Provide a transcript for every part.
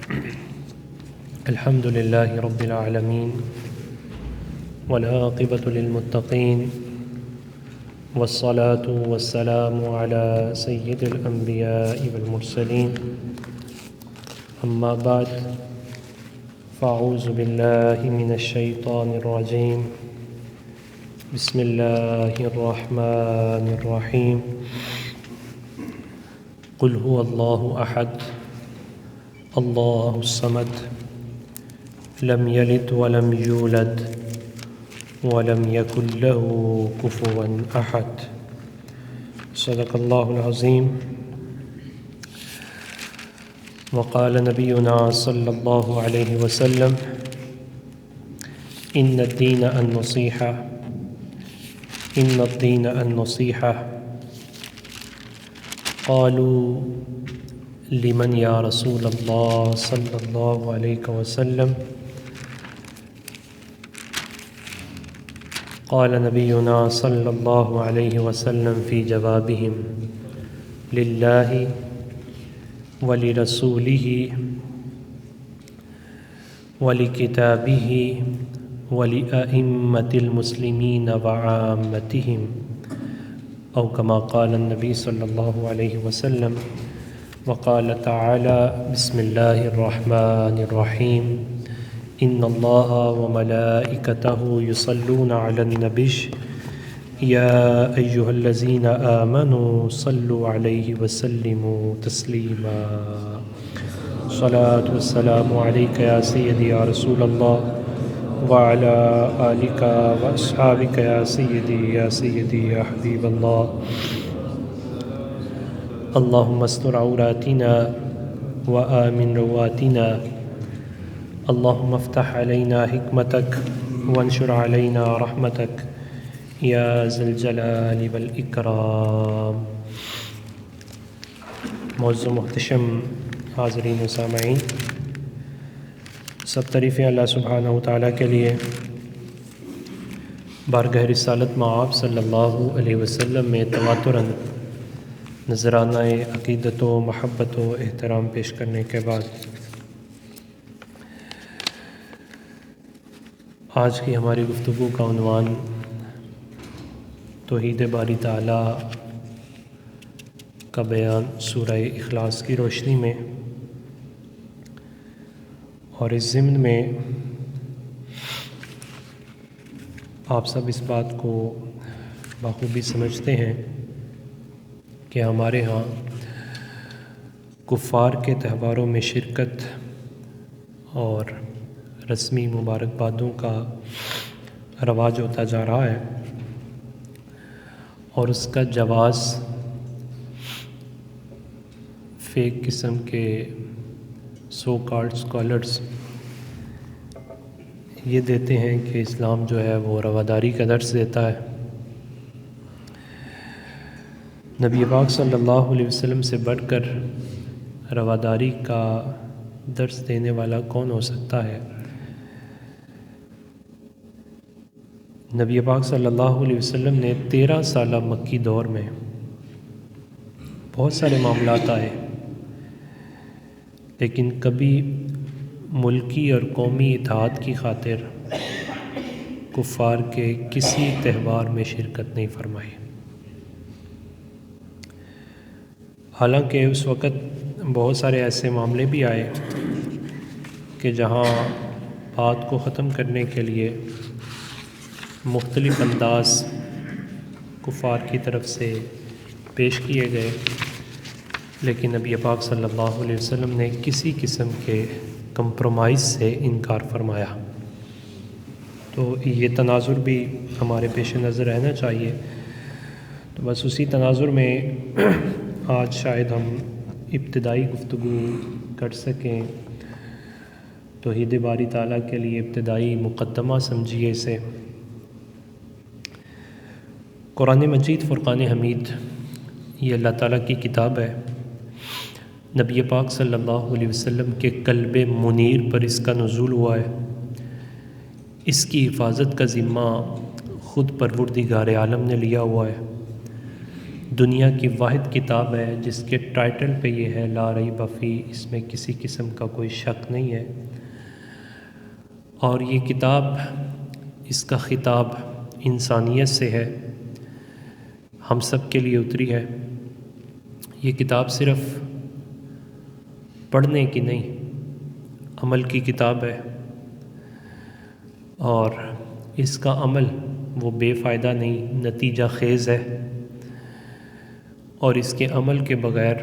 الحمد لله رب العالمين والعاقبة للمتقين والصلاة والسلام على سيد الأنبياء والمرسلين أما بعد فأعوذ بالله من الشيطان الرجيم بسم الله الرحمن الرحيم قل هو الله أحد الله الصمد لم يلد ولم يولد ولم يكن له كفوا أحد صدق الله العظيم. وقال نبينا صلى الله عليه وسلم إن الدين النصيحة إن الدين النصيحة. قالوا لمن يا رسول الله صلى الله عليه وسلم؟ قال نبينا صلى الله عليه وسلم في جوابهم لله ولرسوله ولكتابه ولأئمة المسلمين وعامتهم أو كما قال النبي صلى الله عليه وسلم. وقال تعالى بسم الله الرحمن الرحيم إن الله وملائكته يصلون على النبي يا أيها الذين آمنوا صلوا عليه وسلموا تسليما. صلاة والسلام عليك يا سيدي يا رسول الله وعلى آلك وأصحابك يا سيدي يا حبيب الله. اللهم استر عوراتنا وآمن رواتنا. اللهم افتح علينا حكمتك وانشر علينا رحمتك يا ذا الجلال والإكرام. معزز محتشم حاضرین و سامعین، سب تعریفیں اللہ سبحانہ و تعالیٰ کے لیے بارگاہ رسالت مآب صلی اللہ علیہ وسلم میں تواتراً نذرانہ عقیدت و محبت و احترام پیش کرنے کے بعد آج کی ہماری گفتگو کا عنوان توحید باری تعالیٰ کا بیان سورہ اخلاص کی روشنی میں، اور اس ضمن میں آپ سب اس بات کو بخوبی سمجھتے ہیں کہ ہمارے ہاں کفار کے تہواروں میں شرکت اور رسمی مبارکبادوں کا رواج ہوتا جا رہا ہے، اور اس کا جواز فیک قسم کے سو کالڈ اسکالرز یہ دیتے ہیں کہ اسلام جو ہے وہ رواداری کا درس دیتا ہے۔ نبی پاک صلی اللہ علیہ وسلم سے بڑھ کر رواداری کا درس دینے والا کون ہو سکتا ہے؟ نبی پاک صلی اللہ علیہ وسلم نے 13 سالہ مکی دور میں بہت سارے معاملات آئے، لیکن کبھی ملکی اور قومی اتحاد کی خاطر کفار کے کسی تہوار میں شرکت نہیں فرمائی۔ حالانکہ اس وقت بہت سارے ایسے معاملے بھی آئے کہ جہاں بات کو ختم کرنے کے لیے مختلف انداز کفار کی طرف سے پیش کیے گئے، لیکن نبی پاک صلی اللہ علیہ وسلم نے کسی قسم کے کمپرومائز سے انکار فرمایا۔ تو یہ تناظر بھی ہمارے پیش نظر رہنا چاہیے۔ تو بس اسی تناظر میں آج شاید ہم ابتدائی گفتگو کر سکیں۔ توحید باری تعالیٰ کے لیے ابتدائی مقدمہ سمجھیے اسے۔ قرآن مجید فرقان حمید یہ اللہ تعالیٰ کی کتاب ہے۔ نبی پاک صلی اللہ علیہ وسلم کے قلب منیر پر اس کا نزول ہوا ہے۔ اس کی حفاظت کا ذمہ خود پروردگار عالم نے لیا ہوا ہے۔ دنیا کی واحد کتاب ہے جس کے ٹائٹل پہ یہ ہے لا ریب فیہ، اس میں کسی قسم کا کوئی شک نہیں ہے، اور یہ کتاب، اس کا خطاب انسانیت سے ہے، ہم سب کے لیے اتری ہے۔ یہ کتاب صرف پڑھنے کی نہیں، عمل کی کتاب ہے، اور اس کا عمل وہ بے فائدہ نہیں، نتیجہ خیز ہے، اور اس کے عمل کے بغیر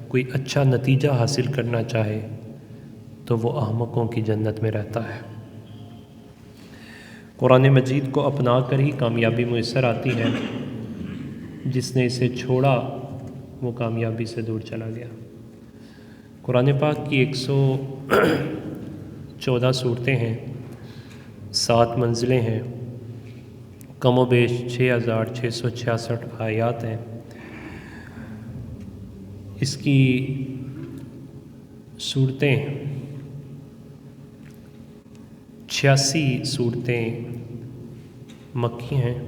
کوئی اچھا نتیجہ حاصل کرنا چاہے تو وہ احمقوں کی جنت میں رہتا ہے۔ قرآن مجید کو اپنا کر ہی کامیابی میسر آتی ہے، جس نے اسے چھوڑا وہ کامیابی سے دور چلا گیا۔ قرآن پاک کی 114 صورتیں ہیں، 7 منزلیں ہیں، کم و بیش 6666 آیات ہیں۔ اس کی صورتیں 86 صورتیں مکی ہیں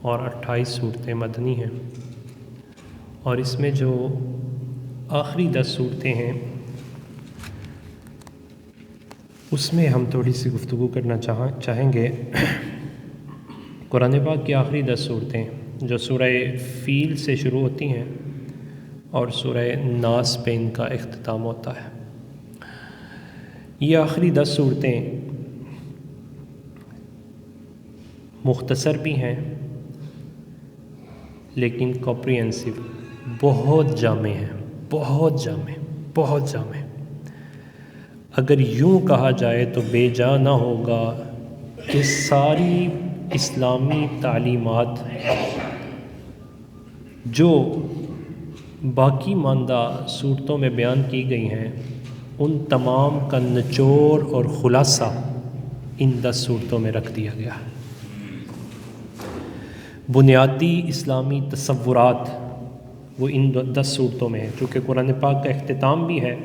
اور 28 صورتیں مدنی ہیں، اور اس میں جو آخری 10 صورتیں ہیں اس میں ہم تھوڑی سی گفتگو کرنا چاہیں گے۔ قرآن پاک کی آخری 10 صورتیں جو سورہ فیل سے شروع ہوتی ہیں اور سورہ ناس پہ ان کا اختتام ہوتا ہے، یہ آخری 10 صورتیں مختصر بھی ہیں لیکن کمپریہنسو، بہت جامع ہیں، بہت جامع۔ اگر یوں کہا جائے تو بے جا نہ ہوگا کہ ساری اسلامی تعلیمات جو باقی ماندہ صورتوں میں بیان کی گئی ہیں، ان تمام کا نچوڑ اور خلاصہ ان 10 صورتوں میں رکھ دیا گیا ہے۔ بنیادی اسلامی تصورات وہ ان 10 صورتوں میں ہیں۔ چونکہ قرآن پاک کا اختتام بھی ہے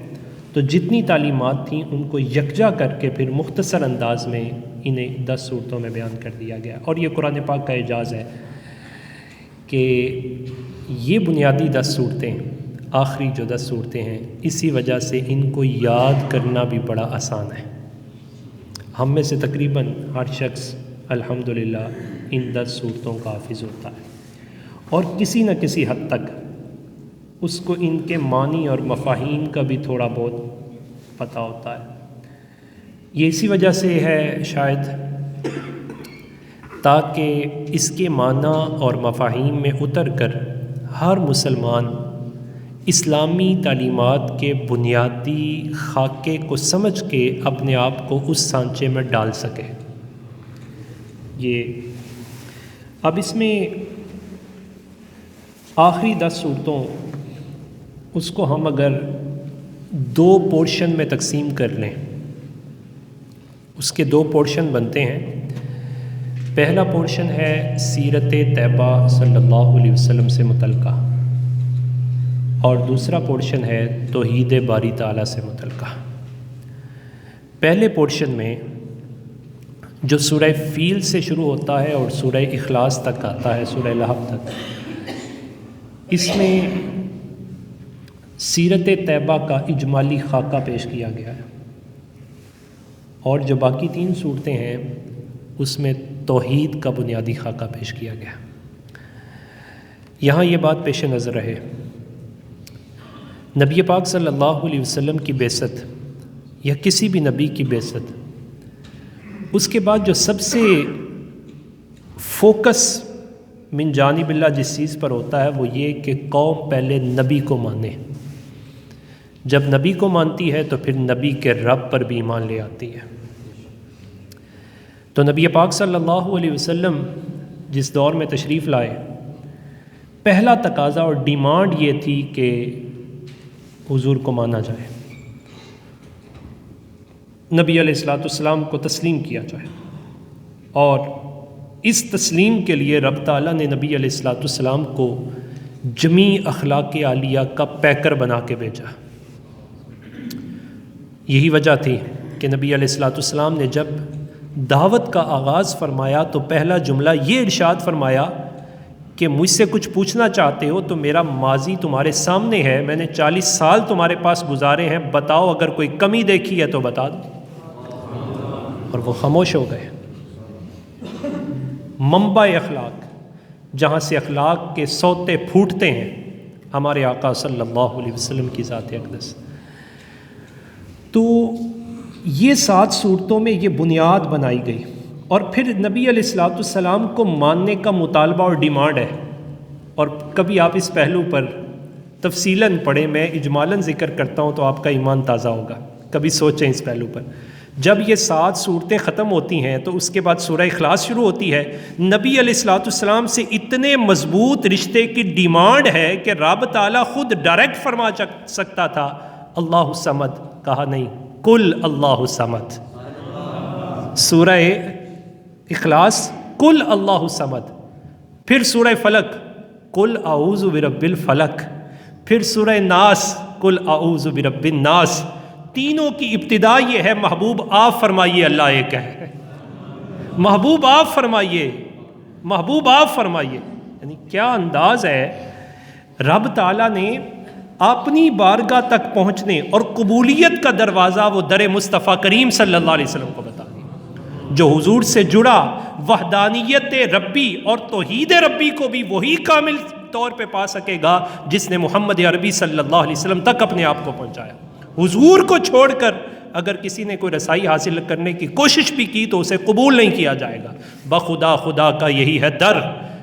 تو جتنی تعلیمات تھیں ان کو یکجا کر کے پھر مختصر انداز میں انہیں 10 صورتوں میں بیان کر دیا گیا، اور یہ قرآن پاک کا اعجاز ہے کہ یہ بنیادی 10 صورتیں، آخری جو 10 صورتیں ہیں، اسی وجہ سے ان کو یاد کرنا بھی بڑا آسان ہے۔ ہم میں سے تقریباً ہر شخص الحمدللہ ان 10 صورتوں کا حافظ ہوتا ہے، اور کسی نہ کسی حد تک اس کو ان کے معنی اور مفاہیم کا بھی تھوڑا بہت پتہ ہوتا ہے۔ یہ اسی وجہ سے ہے شاید تاکہ اس کے معنی اور مفاہیم میں اتر کر ہر مسلمان اسلامی تعلیمات کے بنیادی خاکے کو سمجھ کے اپنے آپ کو اس سانچے میں ڈال سکے۔ یہ اب اس میں آخری 10 صورتوں، اس کو ہم اگر 2 پورشن میں تقسیم کر لیں، اس کے 2 پورشن بنتے ہیں۔ پہلا پورشن ہے سیرت طیبہ صلی اللہ علیہ وسلم سے متعلقہ، اور دوسرا پورشن ہے توحید باری تعالیٰ سے متعلقہ۔ پہلے پورشن میں جو سورہ فیل سے شروع ہوتا ہے اور سورہ اخلاص تک آتا ہے، سورہ لہب تک، اس میں سیرت طیبہ کا اجمالی خاکہ پیش کیا گیا ہے، اور جو باقی 3 صورتیں ہیں اس میں توحید کا بنیادی خاکہ پیش کیا گیا۔ یہاں یہ بات پیش نظر رہے، نبی پاک صلی اللہ علیہ وسلم کی بعثت یا کسی بھی نبی کی بعثت، اس کے بعد جو سب سے فوکس من جانب اللہ جس چیز پر ہوتا ہے وہ یہ کہ قوم پہلے نبی کو مانے، جب نبی کو مانتی ہے تو پھر نبی کے رب پر بھی ایمان لے آتی ہے۔ تو نبی پاک صلی اللہ علیہ وسلم جس دور میں تشریف لائے، پہلا تقاضا اور ڈیمانڈ یہ تھی کہ حضور کو مانا جائے، نبی علیہ السلام کو تسلیم کیا جائے، اور اس تسلیم کے لیے رب تعالیٰ نے نبی علیہ السلام کو جمیع اخلاق عالیہ کا پیکر بنا کے بھیجا۔ یہی وجہ تھی کہ نبی علیہ السلام نے جب دعوت کا آغاز فرمایا تو پہلا جملہ یہ ارشاد فرمایا کہ مجھ سے کچھ پوچھنا چاہتے ہو تو میرا ماضی تمہارے سامنے ہے، میں نے 40 سال تمہارے پاس گزارے ہیں، بتاؤ اگر کوئی کمی دیکھی ہے تو بتا دو۔ اور وہ خاموش ہو گئے۔ منبع اخلاق، جہاں سے اخلاق کے سوتے پھوٹتے ہیں، ہمارے آقا صلی اللہ علیہ وسلم کی ذات اقدس۔ تو یہ 7 صورتوں میں یہ بنیاد بنائی گئی، اور پھر نبی علیہ الصلوۃ والسلام کو ماننے کا مطالبہ اور ڈیمانڈ ہے۔ اور کبھی آپ اس پہلو پر تفصیلاً پڑھیں، میں اجمالاً ذکر کرتا ہوں تو آپ کا ایمان تازہ ہوگا، کبھی سوچیں اس پہلو پر۔ جب یہ 7 صورتیں ختم ہوتی ہیں تو اس کے بعد سورہ اخلاص شروع ہوتی ہے۔ نبی علیہ الصلوۃ والسلام سے اتنے مضبوط رشتے کی ڈیمانڈ ہے کہ رب تعالیٰ خود ڈائریکٹ فرما سکتا تھا اللہ الصمد، کہا نہیں، کل اللہ الصمد۔ سورہ اخلاص کل اللہ الصمد، پھر سورہ فلق کل اعوذ برب الفلق، پھر سورہ ناس کل اعوذ برب الناس۔ تینوں کی ابتدا یہ ہے محبوب آپ فرمائیے اللہ ایک ہے، محبوب آپ فرمائیے، محبوب آپ فرمائیے۔ یعنی کیا انداز ہے، رب تعالیٰ نے اپنی بارگاہ تک پہنچنے اور قبولیت کا دروازہ وہ در مصطفیٰ کریم صلی اللہ علیہ وسلم کو بتا دیا۔ جو حضور سے جڑا وحدانیت ربی اور توحید ربی کو بھی وہی کامل طور پہ پا سکے گا جس نے محمد عربی صلی اللہ علیہ وسلم تک اپنے آپ کو پہنچایا۔ حضور کو چھوڑ کر اگر کسی نے کوئی رسائی حاصل کرنے کی کوشش بھی کی تو اسے قبول نہیں کیا جائے گا۔ بخدا خدا کا یہی ہے در،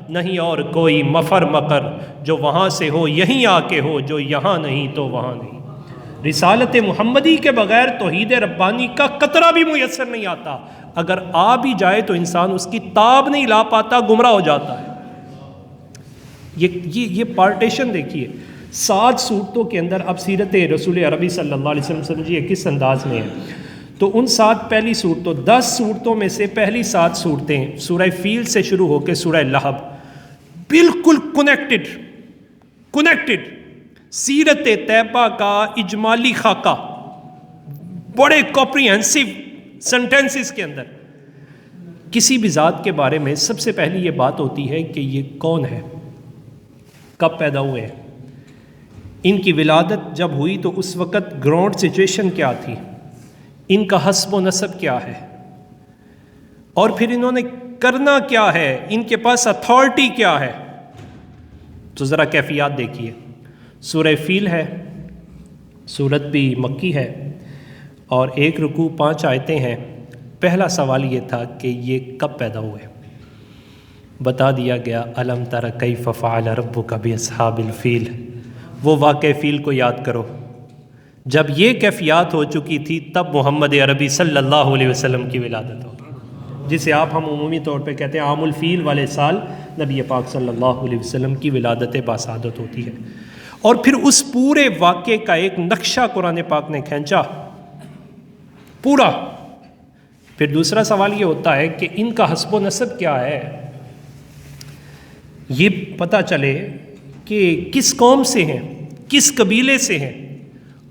نہیں اور کوئی مفر مکر، جو وہاں سے ہو یہیں آ کے ہو، جو یہاں نہیں تو وہاں نہیں۔ رسالت محمدی کے بغیر توحید ربانی کا قطرہ بھی میسر نہیں آتا، اگر آ بھی جائے تو انسان اس کی تاب نہیں لا پاتا، گمراہ ہو جاتا ہے۔ یہ پارٹیشن دیکھیے 7 صورتوں کے اندر اب سیرت رسول عربی صلی اللہ علیہ وسلم سمجھیے کس انداز میں ہے۔ تو ان 7 پہلی صورتوں 10 صورتوں میں سے پہلی 7 صورتیں سورہ فیل سے شروع ہو کے سورہ لہب بالکل کنیکٹڈ سیرت طیبہ کا اجمالی خاکہ، بڑے کمپریہنسو سنٹینسز کے اندر کسی بھی ذات کے بارے میں سب سے پہلی یہ بات ہوتی ہے کہ یہ کون ہے، کب پیدا ہوئے ہیں، ان کی ولادت جب ہوئی تو اس وقت گراؤنڈ سچویشن کیا تھی، ان کا حسب و نسب کیا ہے، اور پھر انہوں نے کرنا کیا ہے، ان کے پاس اتھارٹی کیا ہے۔ تو ذرا کیفیات دیکھیے۔ سورہ فیل ہے، سورت بھی مکی ہے، اور 1 رکوع 5 آیتیں ہیں۔ پہلا سوال یہ تھا کہ یہ کب پیدا ہوئے، بتا دیا گیا الم تر کیف فعل ربک باصحاب الفیل، وہ واقع فیل کو یاد کرو۔ جب یہ کیفیات ہو چکی تھی تب محمد عربی صلی اللہ علیہ وسلم کی ولادت ہوگی، جسے ہم عمومی طور پہ کہتے ہیں عام الفیل والے سال نبی پاک صلی اللہ علیہ وسلم کی ولادت باسعادت ہوتی ہے۔ اور پھر اس پورے واقعے کا ایک نقشہ قرآن پاک نے کھینچا پورا۔ پھر دوسرا سوال یہ ہوتا ہے کہ ان کا حسب و نسب کیا ہے، یہ پتہ چلے کہ کس قوم سے ہیں، کس قبیلے سے ہیں،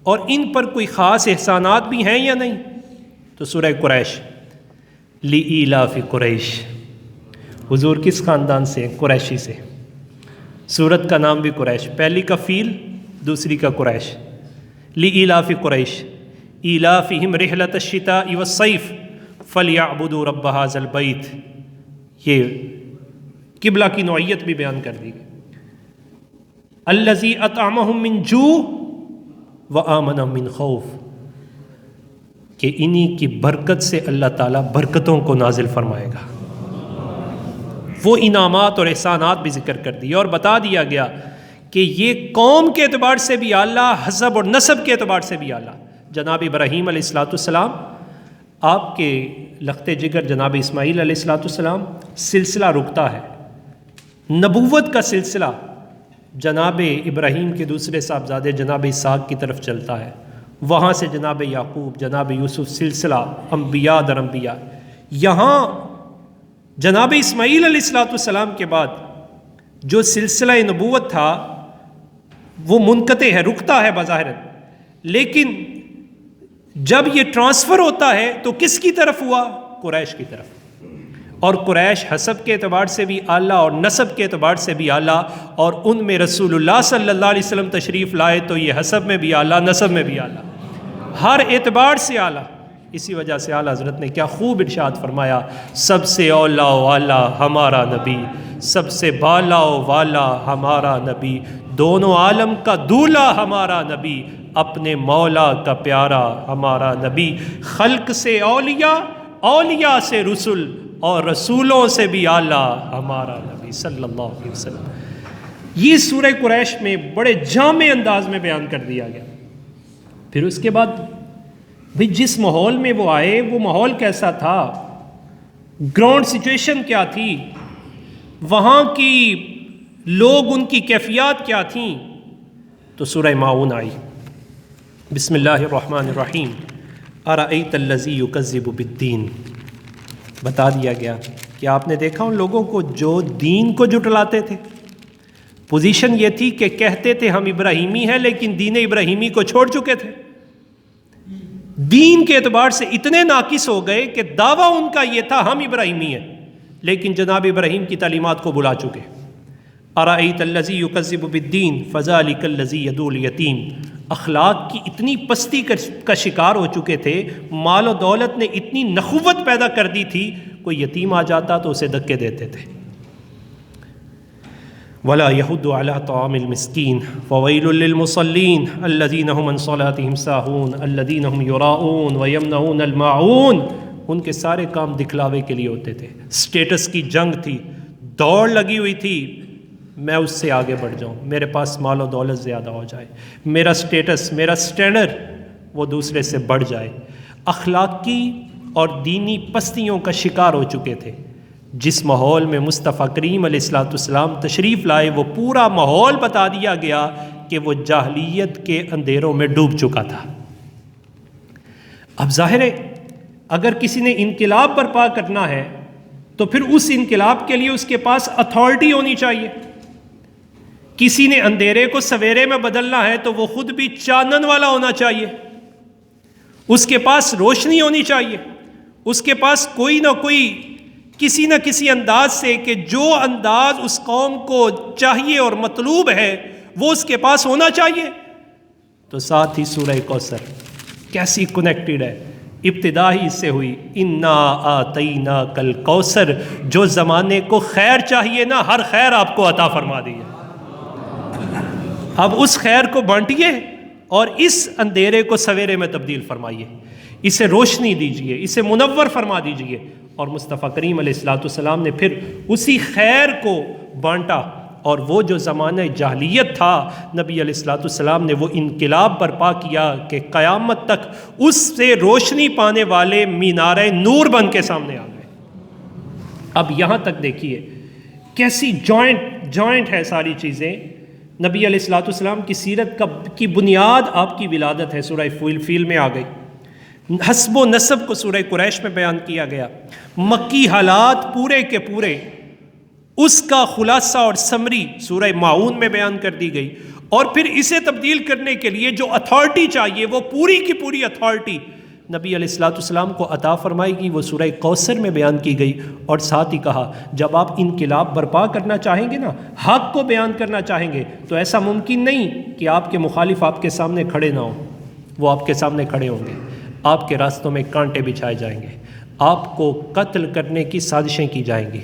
اور ان پر کوئی خاص احسانات بھی ہیں یا نہیں۔ تو سورہ قریش، لِإِيلَافِ قریش، حضور کس خاندان سے ہیں؟ قریشی سے۔ سورت کا نام بھی قریش، پہلی کا فیل، دوسری کا قریش۔ لِإِيلَافِ قریش إِيلَافِهِمْ رِحْلَةَ الشِّتَاءِ وَالصَّيْفِ فَلْيَعْبُدُوا رَبَّ هَٰذَا الْبَيْتِ۔ یہ قبلہ کی نوعیت بھی بیان کر دی گئی۔ الَّذِي أَطْعَمَهُم مِّن جُوعٍ وَآمَنَهُم مِّن خَوْفٍ، کہ انہی کی برکت سے اللہ تعالیٰ برکتوں کو نازل فرمائے گا۔ وہ انعامات اور احسانات بھی ذکر کر دی اور بتا دیا گیا کہ یہ قوم کے اعتبار سے بھی اعلیٰ، حسب اور نسب کے اعتبار سے بھی اعلیٰ۔ جناب ابراہیم علیہ السلام، آپ کے لخت جگر جناب اسماعیل علیہ السلام، سلسلہ رکتا ہے، نبوت کا سلسلہ جناب ابراہیم کے دوسرے صاحبزادے جناب اسحاق کی طرف چلتا ہے، وہاں سے جناب یعقوب، جناب یوسف، سلسلہ انبیاء در انبیاء۔ یہاں جناب اسماعیل علیہ السلام کے بعد جو سلسلہ نبوت تھا وہ منقطع ہے، رکتا ہے بظاہر، لیکن جب یہ ٹرانسفر ہوتا ہے تو کس کی طرف ہوا؟ قریش کی طرف۔ اور قریش حسب کے اعتبار سے بھی اعلیٰ اور نسب کے اعتبار سے بھی اعلیٰ، اور ان میں رسول اللہ صلی اللہ علیہ وسلم تشریف لائے تو یہ حسب میں بھی اعلیٰ، نسب میں بھی اعلیٰ، ہر اعتبار سے اعلیٰ۔ اسی وجہ سے اعلیٰ حضرت نے کیا خوب ارشاد فرمایا، سب سے اولا و اعلیٰ ہمارا نبی، سب سے بالا و والا ہمارا نبی، دونوں عالم کا دولا ہمارا نبی، اپنے مولا کا پیارا ہمارا نبی، خلق سے اولیاء، اولیاء سے رسول، اور رسولوں سے بھی اعلیٰ ہمارا نبی صلی اللہ علیہ وسلم۔ یہ سورہ قریش میں بڑے جامع انداز میں بیان کر دیا گیا۔ پھر اس کے بعد بھی جس ماحول میں وہ آئے وہ ماحول کیسا تھا، گراؤنڈ سچویشن کیا تھی، وہاں کی لوگ ان کی کیفیات کیا تھیں، تو سورہ ماعون آئی۔ بسم اللہ الرحمن الرحیم، ارأیت الذی یکذب بالدین، بتا دیا گیا کہ آپ نے دیکھا ان لوگوں کو جو دین کو جھٹلاتے تھے۔ پوزیشن یہ تھی کہ کہتے تھے ہم ابراہیمی ہیں لیکن دین ابراہیمی کو چھوڑ چکے تھے، دین کے اعتبار سے اتنے ناقص ہو گئے کہ دعویٰ ان کا یہ تھا ہم ابراہیمی ہیں لیکن جناب ابراہیم کی تعلیمات کو بلا چکے۔ ارأیت الذی یکذب بالدین فذلک الذی یدعو الیتیم، اخلاق کی اتنی پستی کا شکار ہو چکے تھے، مال و دولت نے اتنی نخوت پیدا کر دی تھی، کوئی یتیم آ جاتا تو اسے دھکے دیتے تھے۔ ولا یحض علی طعام المسکین فویل للمصلین الذین هم عن صلاتهم ساہون الذین هم یراؤون ویمنعون الماعون، ان کے سارے کام دکھلاوے کے لیے ہوتے تھے، سٹیٹس کی جنگ تھی، دوڑ لگی ہوئی تھی، میں اس سے آگے بڑھ جاؤں، میرے پاس مال و دولت زیادہ ہو جائے، میرا سٹیٹس، میرا سٹینڈرڈ وہ دوسرے سے بڑھ جائے، اخلاقی اور دینی پستیوں کا شکار ہو چکے تھے۔ جس ماحول میں مصطفیٰ کریم علیہ الصلوۃ والسلام تشریف لائے وہ پورا ماحول بتا دیا گیا کہ وہ جاہلیت کے اندھیروں میں ڈوب چکا تھا۔ اب ظاہر ہے اگر کسی نے انقلاب برپا کرنا ہے تو پھر اس انقلاب کے لیے اس کے پاس اتھارٹی ہونی چاہیے۔ کسی نے اندھیرے کو سویرے میں بدلنا ہے تو وہ خود بھی چانن والا ہونا چاہیے، اس کے پاس روشنی ہونی چاہیے، اس کے پاس کوئی نہ کوئی کسی نہ کسی انداز سے کہ جو انداز اس قوم کو چاہیے اور مطلوب ہے وہ اس کے پاس ہونا چاہیے۔ تو ساتھ ہی سورہ کوثر کیسی کنیکٹڈ ہے، ابتدا ہی سے ہوئی، انا آتیناک الکوثر، جو زمانے کو خیر چاہیے نا ہر خیر آپ کو عطا فرما دی ہے، اب اس خیر کو بانٹیے اور اس اندھیرے کو سویرے میں تبدیل فرمائیے، اسے روشنی دیجئے، اسے منور فرما دیجئے۔ اور مصطفیٰ کریم علیہ الصلوۃ والسلام نے پھر اسی خیر کو بانٹا، اور وہ جو زمانہ جاہلیت تھا نبی علیہ الصلوۃ والسلام نے وہ انقلاب برپا کیا کہ قیامت تک اس سے روشنی پانے والے مینارِ نور بن کے سامنے آ گئے۔ اب یہاں تک دیکھیے کیسی جوائنٹ ہے ساری چیزیں۔ نبی علیہ الصلوۃ والسلام کی سیرت کی بنیاد آپ کی ولادت ہے، سورہ فیل میں آ گئی، حسب و نسب کو سورہ قریش میں بیان کیا گیا، مکی حالات پورے کے پورے اس کا خلاصہ اور سمری سورہ ماعون میں بیان کر دی گئی، اور پھر اسے تبدیل کرنے کے لیے جو اتھارٹی چاہیے وہ پوری کی پوری اتھارٹی نبی علیہ الصلوۃ والسلام کو عطا فرمائی گئی، وہ سورہ کوثر میں بیان کی گئی۔ اور ساتھ ہی کہا جب آپ انقلاب برپا کرنا چاہیں گے نا، حق کو بیان کرنا چاہیں گے، تو ایسا ممکن نہیں کہ آپ کے مخالف آپ کے سامنے کھڑے نہ ہوں، وہ آپ کے سامنے کھڑے ہوں گے، آپ کے راستوں میں کانٹے بچھائے جائیں گے، آپ کو قتل کرنے کی سازشیں کی جائیں گی،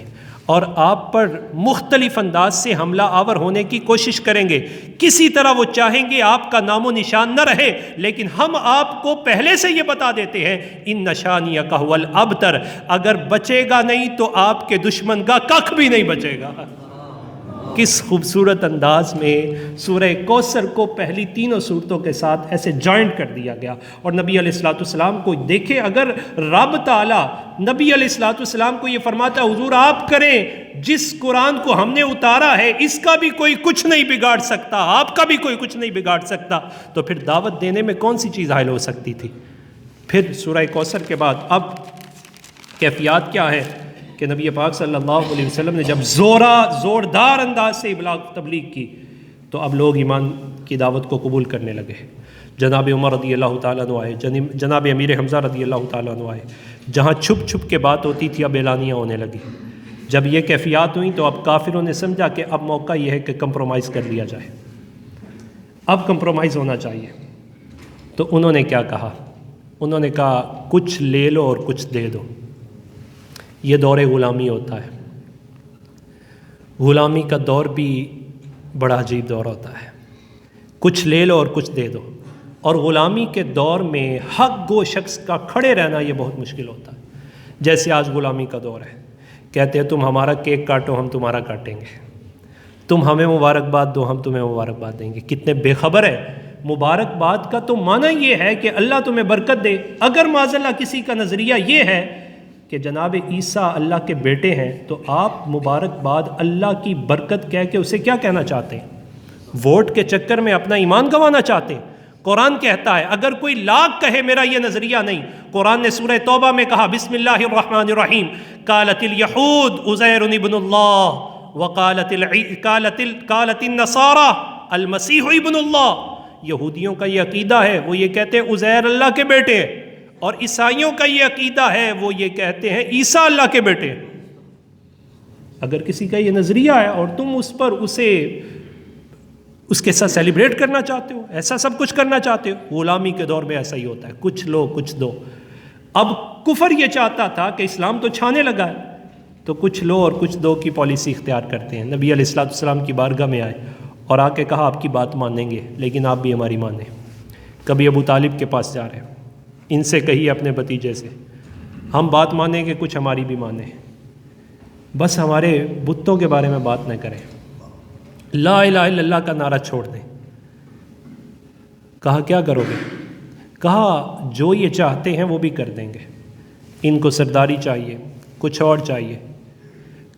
اور آپ پر مختلف انداز سے حملہ آور ہونے کی کوشش کریں گے، کسی طرح وہ چاہیں گے آپ کا نام و نشان نہ رہے، لیکن ہم آپ کو پہلے سے یہ بتا دیتے ہیں ان نشانیہ کا هو الابتر، اگر بچے گا نہیں تو آپ کے دشمن کا ککھ بھی نہیں بچے گا۔ کس خوبصورت انداز میں سورہ کوثر کو پہلی تینوں صورتوں کے ساتھ ایسے جوائنٹ کر دیا گیا۔ اور نبی علیہ الصلوۃ والسلام کو دیکھیں، اگر رب تعالیٰ نبی علیہ الصلوۃ والسلام کو یہ فرماتا ہے حضور آپ کریں، جس قرآن کو ہم نے اتارا ہے اس کا بھی کوئی کچھ نہیں بگاڑ سکتا، آپ کا بھی کوئی کچھ نہیں بگاڑ سکتا، تو پھر دعوت دینے میں کون سی چیز حائل ہو سکتی تھی؟ پھر سورہ کوثر کے بعد اب کیفیات کیا ہے کہ نبی پاک صلی اللہ علیہ وسلم نے جب زوردار انداز سے تبلیغ کی تو اب لوگ ایمان کی دعوت کو قبول کرنے لگے، جناب عمر رضی اللہ تعالیٰ عنہ آئے، جناب امیر حمزہ رضی اللہ تعالیٰ عنہ آئے، جہاں چھپ چھپ کے بات ہوتی تھی اب اعلانیہ ہونے لگی۔ جب یہ کیفیات ہوئیں تو اب کافروں نے سمجھا کہ اب موقع یہ ہے کہ کمپرومائز کر لیا جائے، اب کمپرومائز ہونا چاہیے۔ تو انہوں نے کیا کہا؟ انہوں نے کہا کچھ لے لو اور کچھ دے دو۔ یہ دور غلامی ہوتا ہے، غلامی کا دور بھی بڑا عجیب دور ہوتا ہے، کچھ لے لو اور کچھ دے دو۔ اور غلامی کے دور میں حق گو شخص کا کھڑے رہنا یہ بہت مشکل ہوتا ہے۔ جیسے آج غلامی کا دور ہے، کہتے ہیں تم ہمارا کیک کاٹو ہم تمہارا کاٹیں گے، تم ہمیں مبارکباد دو ہم تمہیں مبارکباد دیں گے۔ کتنے بے خبر ہے۔ مبارکباد کا تو معنی یہ ہے کہ اللہ تمہیں برکت دے۔ اگر معاذ اللہ کسی کا نظریہ یہ ہے کہ جناب عیسیٰ اللہ کے بیٹے ہیں تو آپ مبارکباد اللہ کی برکت کہہ کے اسے کیا کہنا چاہتے ہیں؟ ووٹ کے چکر میں اپنا ایمان گنوانا چاہتے ہیں؟ قرآن کہتا ہے اگر کوئی لاکھ کہے میرا یہ نظریہ نہیں، قرآن نے سورہ توبہ میں کہا بسم اللہ الرحمن الرحیم، قالت الیہود عزیر ابن اللہ قالت النصارى المسیح ابن اللہ۔ یہودیوں کا یہ عقیدہ ہے، وہ یہ کہتے ہیں عزیر اللہ کے بیٹے ہیں، اور عیسائیوں کا یہ عقیدہ ہے، وہ یہ کہتے ہیں عیسیٰ اللہ کے بیٹے ہیں۔ اگر کسی کا یہ نظریہ ہے اور تم اس پر اس کے ساتھ سیلیبریٹ کرنا چاہتے ہو، ایسا سب کچھ کرنا چاہتے ہو، غلامی کے دور میں ایسا ہی ہوتا ہے، کچھ لو کچھ دو۔ اب کفر یہ چاہتا تھا کہ اسلام تو چھانے لگا ہے تو کچھ لو اور کچھ دو کی پالیسی اختیار کرتے ہیں۔ نبی علیہ السلام کی بارگاہ میں آئے اور آ کے کہا آپ کی بات مانیں گے لیکن آپ بھی ہماری مانیں۔ کبھی ابو طالب کے پاس جا رہے ہیں، ان سے کہیے اپنے بھتیجے سے ہم بات مانیں گے کچھ ہماری بھی مانیں، بس ہمارے بتوں کے بارے میں بات نہ کریں، لا الہ الا اللہ کا نعرہ چھوڑ دیں۔ کہا کیا کرو گے؟ کہا جو یہ چاہتے ہیں وہ بھی کر دیں گے، ان کو سرداری چاہیے، کچھ اور چاہیے۔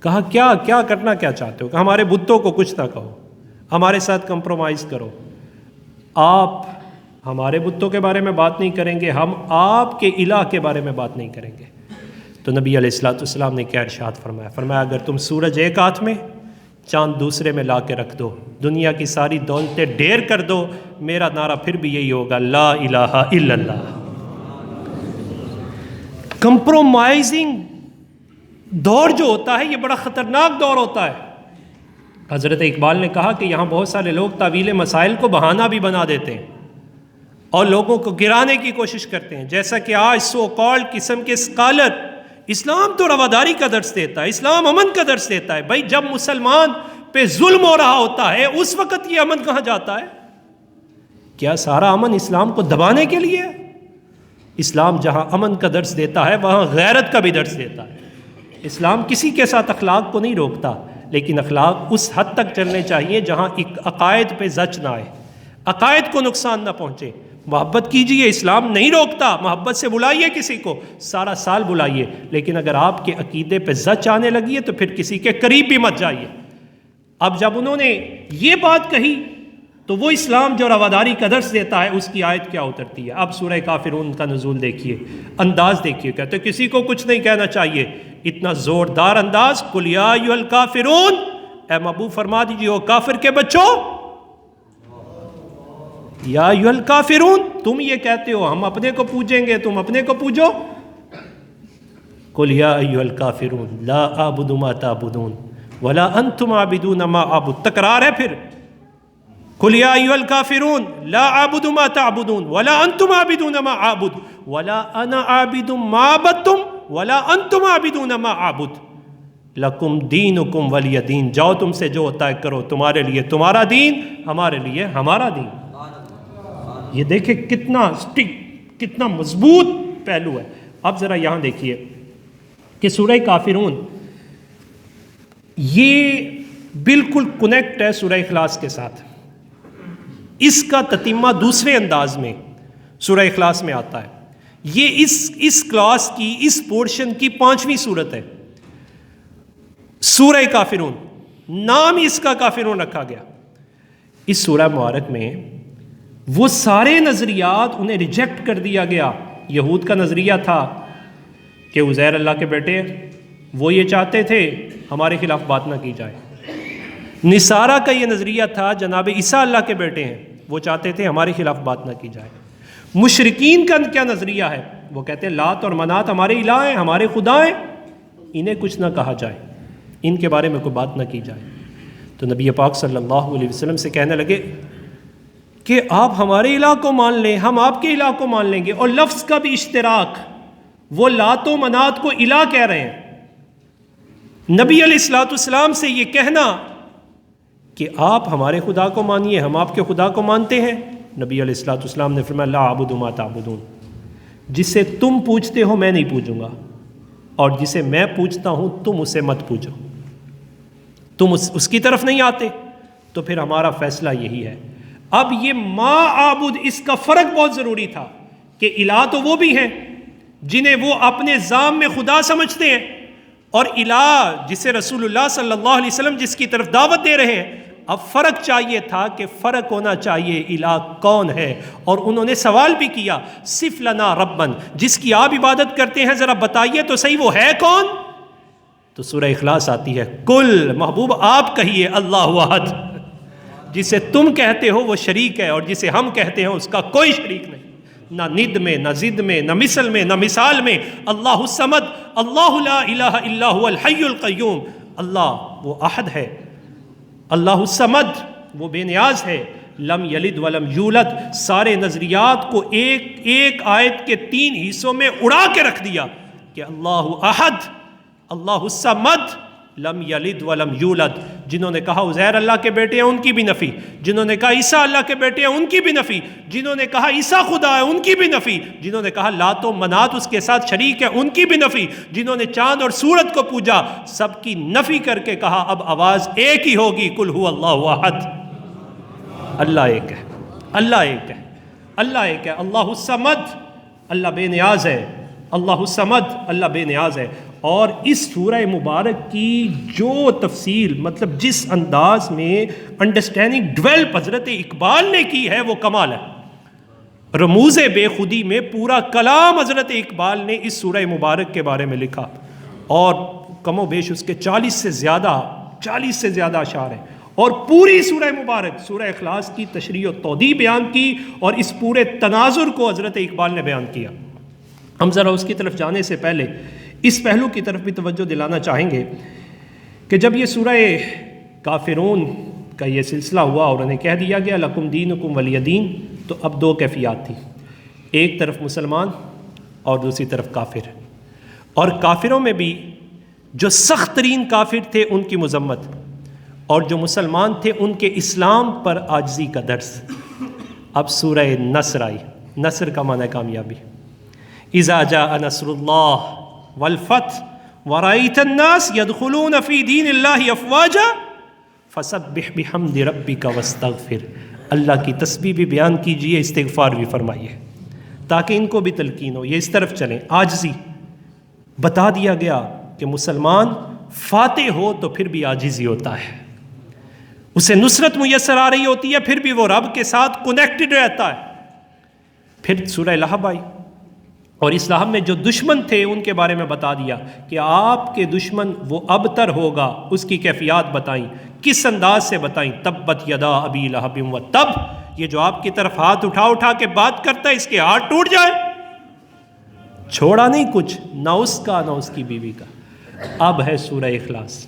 کہا کیا کرنا کیا چاہتے ہو؟ کہ ہمارے بتوں کو کچھ نہ کہو، ہمارے ساتھ کمپرومائز کرو، آپ ہمارے بتوں کے بارے میں بات نہیں کریں گے، ہم آپ کے الہ کے بارے میں بات نہیں کریں گے۔ تو نبی علیہ السلام نے کیا ارشاد فرمایا؟ فرمایا اگر تم سورج ایک ہاتھ میں چاند دوسرے میں لا کے رکھ دو، دنیا کی ساری دولتیں ڈھیر کر دو، میرا نعرہ پھر بھی یہی ہوگا لا الہ الا اللہ۔ کمپرومائزنگ دور جو ہوتا ہے یہ بڑا خطرناک دور ہوتا ہے۔ حضرت اقبال نے کہا کہ یہاں بہت سارے لوگ تعویل مسائل کو بہانہ بھی بنا دیتے ہیں اور لوگوں کو گرانے کی کوشش کرتے ہیں، جیسا کہ آج سو کالڈ قسم کے اسکالر اسلام تو رواداری کا درس دیتا ہے، اسلام امن کا درس دیتا ہے۔ بھائی جب مسلمان پہ ظلم ہو رہا ہوتا ہے اس وقت یہ امن کہاں جاتا ہے؟ کیا سارا امن اسلام کو دبانے کے لیے ہے؟ اسلام جہاں امن کا درس دیتا ہے وہاں غیرت کا بھی درس دیتا ہے۔ اسلام کسی کے ساتھ اخلاق کو نہیں روکتا، لیکن اخلاق اس حد تک چلنے چاہیے جہاں عقائد پہ زچ نہ آئے، عقائد کو نقصان نہ پہنچے۔ محبت کیجئے، اسلام نہیں روکتا، محبت سے بلائیے کسی کو، سارا سال بلائیے، لیکن اگر آپ کے عقیدے پہ زچ آنے لگی ہے تو پھر کسی کے قریب بھی مت جائیے۔ اب جب انہوں نے یہ بات کہی تو وہ اسلام جو رواداری کا درس دیتا ہے اس کی آیت کیا اترتی ہے؟ اب سورہ کافرون کا نزول دیکھیے، انداز دیکھیے، کہتے کسی کو کچھ نہیں کہنا چاہیے، اتنا زوردار انداز، قل یا ایھا الکافرون، اے محبوب فرما دیجیے او کافر کے بچوں، یا ایھا الکافرون، تم یہ کہتے ہو ہم اپنے کو پوجیں گے، تم اپنے کو پوجو۔ قل یا ایھا الکافرون لا اعبد ما تعبدون ولا انتم عابدون ما اعبد، تکرار ہے پھر، قل یا ایھا الکافرون لا اعبد ما تعبدون ولا انتم عابدون ما اعبد ولا انا عابد ما عبدتم ولا انتم عابدون ما اعبد لکم دینکم ولی دین، جاؤ تم سے جو ہوتا ہے کرو، تمہارے لیے تمہارا دین، ہمارے لیے ہمارا دین۔ یہ دیکھیں کتنا کتنا مضبوط پہلو ہے۔ اب ذرا یہاں دیکھیے کہ سورہ کافرون یہ بالکل کنیکٹ ہے سورہ اخلاص کے ساتھ، اس کا تتمہ دوسرے انداز میں سورہ اخلاص میں آتا ہے۔ یہ اس کلاس کی اس پورشن کی 5ویں صورت ہے، سورہ کافرون، نام اس کا کافرون رکھا گیا۔ اس سورہ مبارک میں وہ سارے نظریات انہیں ریجیکٹ کر دیا گیا۔ یہود کا نظریہ تھا کہ عزیر اللہ کے بیٹے ہیں، وہ یہ چاہتے تھے ہمارے خلاف بات نہ کی جائے۔ نصارہ کا یہ نظریہ تھا جناب عیسیٰ اللہ کے بیٹے ہیں، وہ چاہتے تھے ہمارے خلاف بات نہ کی جائے۔ مشرکین کا کیا نظریہ ہے؟ وہ کہتے ہیں لات اور منات ہمارے الہ ہیں، ہمارے خدا ہیں، انہیں کچھ نہ کہا جائے، ان کے بارے میں کوئی بات نہ کی جائے۔ تو نبی پاک صلی اللہ علیہ وسلم سے کہنے لگے کہ آپ ہمارے الہ کو مان لیں، ہم آپ کے الہ کو مان لیں گے۔ اور لفظ کا بھی اشتراک، وہ لات و منات کو الہ کہہ رہے ہیں۔ نبی علیہ الصلوۃ والسلام سے یہ کہنا کہ آپ ہمارے خدا کو مانیے، ہم آپ کے خدا کو مانتے ہیں، نبی علیہ الصلوۃ والسلام نے فرمایا لا اعبد ما تعبدون، جسے تم پوچھتے ہو میں نہیں پوجوں گا، اور جسے میں پوچھتا ہوں تم اسے مت پوجو، تم اس کی طرف نہیں آتے، تو پھر ہمارا فیصلہ یہی ہے۔ اب یہ ما عابد، اس کا فرق بہت ضروری تھا کہ الہ تو وہ بھی ہیں جنہیں وہ اپنے ذام میں خدا سمجھتے ہیں، اور الہ جسے رسول اللہ صلی اللہ علیہ وسلم جس کی طرف دعوت دے رہے ہیں۔ اب فرق چاہیے تھا کہ فرق ہونا چاہیے الہ کون ہے، اور انہوں نے سوال بھی کیا صف لنا ربن، جس کی آپ عبادت کرتے ہیں ذرا بتائیے تو صحیح وہ ہے کون؟ تو سورہ اخلاص آتی ہے، کل محبوب آپ کہیے اللہ احد، جسے تم کہتے ہو وہ شریک ہے، اور جسے ہم کہتے ہیں اس کا کوئی شریک نہیں، نہ ند میں، نہ ضد میں، نہ مثل میں، نہ مثال میں۔ اللہ الصمد، اللہ لا الہ الا هو الحی القیوم، اللہ وہ احد ہے، اللہ الصمد وہ بے نیاز ہے، لم یلد ولم یولد۔ سارے نظریات کو ایک آیت کے 3 حصوں میں اڑا کے رکھ دیا کہ اللہ احد، اللہ الصمد، لم یلد ولم یولد۔ جنہوں نے کہا عزیر اللہ کے بیٹے ہیں ان کی بھی نفی، جنہوں نے کہا عیسیٰ اللہ کے بیٹے ہیں ان کی بھی نفی، جنہوں نے کہا عیسیٰ خدا ہے ان کی بھی نفی، جنہوں نے کہا لات و منات اس کے ساتھ شریک ہے ان کی بھی نفی، جنہوں نے چاند اور سورج کو پوجا سب کی نفی کر کے کہا اب آواز ایک ہی ہوگی، قل هو اللہ احد، اللہ ایک ہے، اللہ ایک ہے، اللہ ایک ہے، اللہ الصمد، اللہ بے نیاز ہے، اللہ الصمد، اللہ بے نیاز ہے۔ اور اس سورہ مبارک کی جو تفصیل، مطلب جس انداز میں انڈرسٹینڈنگ ڈویلپ حضرت اقبال نے کی ہے وہ کمال ہے۔ رموز بے خودی میں پورا کلام حضرت اقبال نے اس سورہ مبارک کے بارے میں لکھا، اور کم و بیش اس کے 40 سے زیادہ اشعار ہیں، اور پوری سورہ مبارک، سورہ اخلاص کی تشریح و توضیح بیان کی، اور اس پورے تناظر کو حضرت اقبال نے بیان کیا۔ ہم ذرا اس کی طرف جانے سے پہلے اس پہلو کی طرف بھی توجہ دلانا چاہیں گے کہ جب یہ سورہ کافرون کا یہ سلسلہ ہوا اور انہیں کہہ دیا گیا لکم دینکم ولی دین، تو اب 2 کیفیات تھیں، ایک طرف مسلمان اور دوسری طرف کافر، اور کافروں میں بھی جو سخت ترین کافر تھے ان کی مذمت، اور جو مسلمان تھے ان کے اسلام پر عاجزی کا درس۔ اب سورہ نصر آئی، نصر کا معنی کامیابی، اذا جاء نصر اللہ والفتح ورأيت الناس يدخلون في دین اللہ افواجا فسبح بحمد ربک واستغفر۔ اللہ کی تسبیح بھی بیان کیجئے، استغفار بھی فرمائیے، تاکہ ان کو بھی تلقین ہو، یہ اس طرف چلیں۔ عاجزی بتا دیا گیا کہ مسلمان فاتح ہو تو پھر بھی عاجزی ہوتا ہے، اسے نصرت میسر آ رہی ہوتی ہے پھر بھی وہ رب کے ساتھ کنیکٹڈ رہتا ہے۔ پھر سورہ لہب آئی، اور اس لہب میں جو دشمن تھے ان کے بارے میں بتا دیا کہ آپ کے دشمن وہ ابتر ہوگا، اس کی کیفیات بتائیں، کس انداز سے بتائیں، تبت یدا ابی لہب و تب، یہ جو آپ کی طرف ہاتھ اٹھا کے بات کرتا ہے اس کے ہاتھ ٹوٹ جائے، چھوڑا نہیں کچھ، نہ اس کا نہ اس کی بیوی کا۔ اب ہے سورہ اخلاص،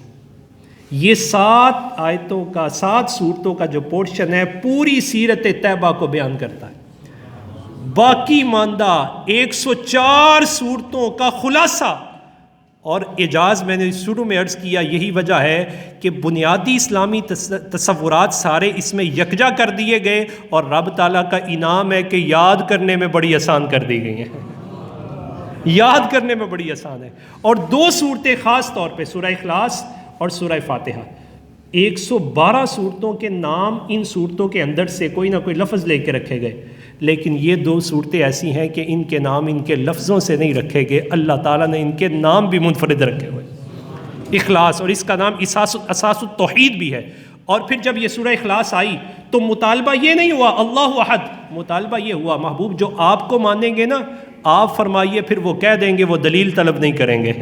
یہ 7 آیتوں کا 7 سورتوں کا جو پورشن ہے پوری سیرت طیبہ کو بیان کرتا ہے، باقی ماندہ 104 سورتوں کا خلاصہ۔ اور اعجاز میں نے شروع میں عرض کیا، یہی وجہ ہے کہ بنیادی اسلامی تصورات سارے اس میں یکجا کر دیے گئے، اور رب تعالیٰ کا انعام ہے کہ یاد کرنے میں بڑی آسان کر دی گئی ہیں، یاد کرنے میں بڑی آسان ہے۔ اور 2 صورتیں خاص طور پہ، سورہ اخلاص اور سورہ فاتحہ، 112 صورتوں کے نام ان صورتوں کے اندر سے کوئی نہ کوئی لفظ لے کے رکھے گئے، لیکن یہ 2 صورتیں ایسی ہیں کہ ان کے نام ان کے لفظوں سے نہیں رکھے گئے، اللہ تعالیٰ نے ان کے نام بھی منفرد رکھے ہوئے، اخلاص، اور اس کا نام اساس التوحید بھی ہے۔ اور پھر جب یہ سورہ اخلاص آئی تو مطالبہ یہ نہیں ہوا اللہ احد، مطالبہ یہ ہوا محبوب جو آپ کو مانیں گے نا آپ فرمائیے، پھر وہ کہہ دیں گے، وہ دلیل طلب نہیں کریں گے،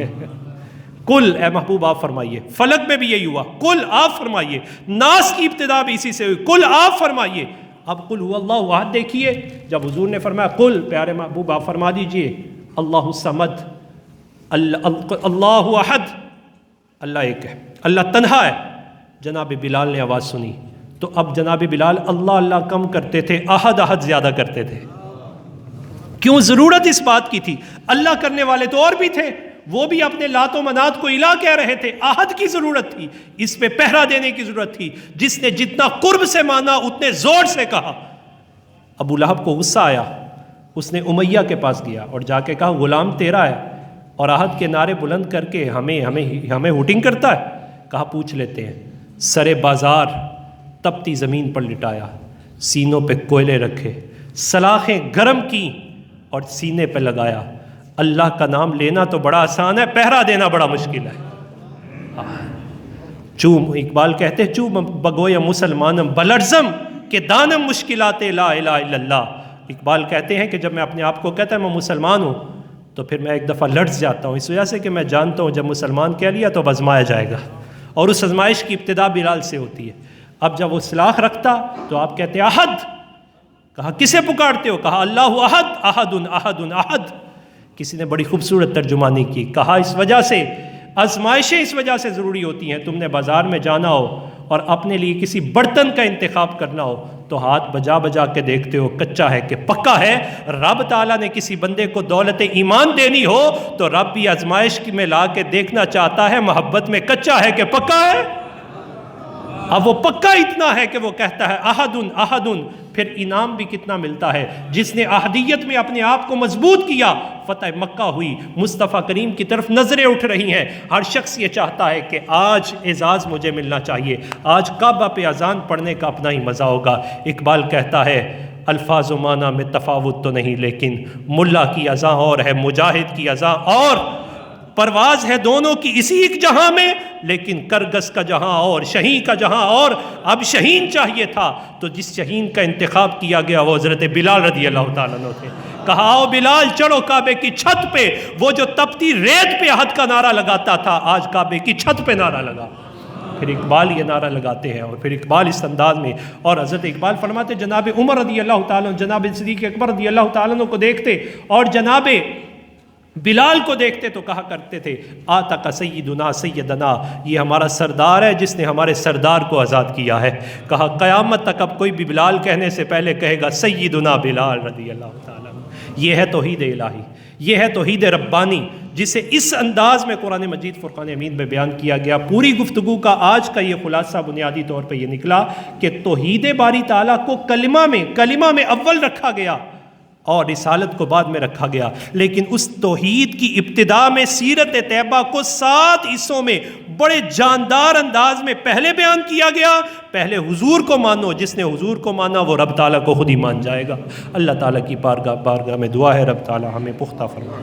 کل اے محبوب آپ فرمائیے۔ فلک میں بھی یہی ہوا، کل آپ فرمائیے، ناس کی ابتدا بھی اسی سے ہوئی، کل آپ فرمائیے۔ اب قل هو اللہ احد دیکھیے، جب حضور نے فرمایا قل، پیارے محبوب آپ فرما دیجئے اللہ الصمد، اللہ احد، اللہ ایک ہے، اللہ تنہا ہے، جناب بلال نے آواز سنی تو اب جناب بلال اللہ اللہ کم کرتے تھے، احد احد زیادہ کرتے تھے۔ کیوں؟ ضرورت اس بات کی تھی۔ اللہ کرنے والے تو اور بھی تھے، وہ بھی اپنے لات و منات کو الہ کہہ رہے تھے، احد کی ضرورت تھی، اس پہ پہرا دینے کی ضرورت تھی۔ جس نے جتنا قرب سے مانا اتنے زور سے کہا۔ ابو لہب کو غصہ آیا، اس نے امیہ کے پاس گیا اور جا کے کہا غلام تیرا ہے اور احد کے نعرے بلند کر کے ہمیں ہوٹنگ کرتا ہے۔ کہا پوچھ لیتے ہیں۔ سرے بازار تپتی زمین پر لٹایا، سینوں پہ کوئلے رکھے، سلاخیں گرم کی اور سینے پہ لگایا۔ اللہ کا نام لینا تو بڑا آسان ہے، پہرا دینا بڑا مشکل ہے۔ چوم، اقبال کہتے ہیں چوم بگویا مسلمانم بلرزم کہ دانم مشکلات لا الہ الا اللہ۔ اقبال کہتے ہیں کہ جب میں اپنے آپ کو کہتا ہے میں مسلمان ہوں تو پھر میں ایک دفعہ لرز جاتا ہوں، اس وجہ سے کہ میں جانتا ہوں جب مسلمان کہہ لیا تو آزمایا جائے گا، اور اس آزمائش کی ابتدا بلال سے ہوتی ہے۔ اب جب وہ سلاخ رکھتا تو آپ کہتے احد، کہا کسے پکارتے ہو؟ کہا اللہ احد، احد احد احد۔ کسی نے بڑی خوبصورت ترجمانی کی، کہا اس وجہ سے آزمائشیں اس وجہ سے ضروری ہوتی ہیں، تم نے بازار میں جانا ہو اور اپنے لیے کسی برتن کا انتخاب کرنا ہو تو ہاتھ بجا بجا کے دیکھتے ہو کچا ہے کہ پکا ہے۔ رب تعالیٰ نے کسی بندے کو دولت ایمان دینی ہو تو رب بھی آزمائش میں لا کے دیکھنا چاہتا ہے محبت میں کچا ہے کہ پکا ہے۔ اب وہ پکا اتنا ہے کہ وہ کہتا ہے احدن احدن، پھر انعام بھی کتنا ملتا ہے۔ جس نے احدیت میں اپنے آپ کو مضبوط کیا، فتح مکہ ہوئی، مصطفیٰ کریم کی طرف نظریں اٹھ رہی ہیں، ہر شخص یہ چاہتا ہے کہ آج اعزاز مجھے ملنا چاہیے، آج کعبہ پہ اذان پڑھنے کا اپنا ہی مزہ ہوگا۔ اقبال کہتا ہے الفاظ و معنی میں تفاوت تو نہیں، لیکن ملا کی اذاں اور ہے مجاہد کی اذاں اور، پرواز ہے دونوں کی اسی ایک جہاں میں، لیکن کرگس کا جہاں اور شہین کا جہاں اور۔ اب شہین چاہیے تھا تو جس شہین کا انتخاب کیا گیا وہ حضرت بلال رضی اللہ تعالیٰ عنہ تھے۔ کہا آؤ بلال چڑھو کعبے کی چھت پہ، وہ جو تپتی ریت پہ احد کا نعرہ لگاتا تھا آج کعبے کی چھت پہ نعرہ لگا۔ پھر اقبال یہ نعرہ لگاتے ہیں، اور پھر اقبال اس انداز میں، اور حضرت اقبال فرماتے جناب عمر رضی اللہ تعالیٰ عنہ، جناب صدیق اکبر رضی اللہ تعالیٰ عنہ کو دیکھتے اور جناب بلال کو دیکھتے تو کہا کرتے تھے آتاک سیدنا سیدنا، یہ ہمارا سردار ہے جس نے ہمارے سردار کو آزاد کیا ہے۔ کہا قیامت تک اب کوئی بھی بلال کہنے سے پہلے کہے گا سیدنا بلال رضی اللہ تعالیٰ عنہ۔ یہ ہے توحید الہی، یہ ہے توحید ربانی، جسے اس انداز میں قرآن مجید فرقان حمید میں بیان کیا گیا۔ پوری گفتگو کا آج کا یہ خلاصہ بنیادی طور پہ یہ نکلا کہ توحید باری تعالیٰ کو کلمہ میں اول رکھا گیا اور رسالت کو بعد میں رکھا گیا، لیکن اس توحید کی ابتدا میں سیرت طیبہ کو 7 حصوں میں بڑے جاندار انداز میں پہلے بیان کیا گیا۔ پہلے حضور کو مانو، جس نے حضور کو مانا وہ رب تعالیٰ کو خود ہی مان جائے گا۔ اللہ تعالیٰ کی بارگاہ میں دعا ہے رب تعالیٰ ہمیں پختہ فرمائے۔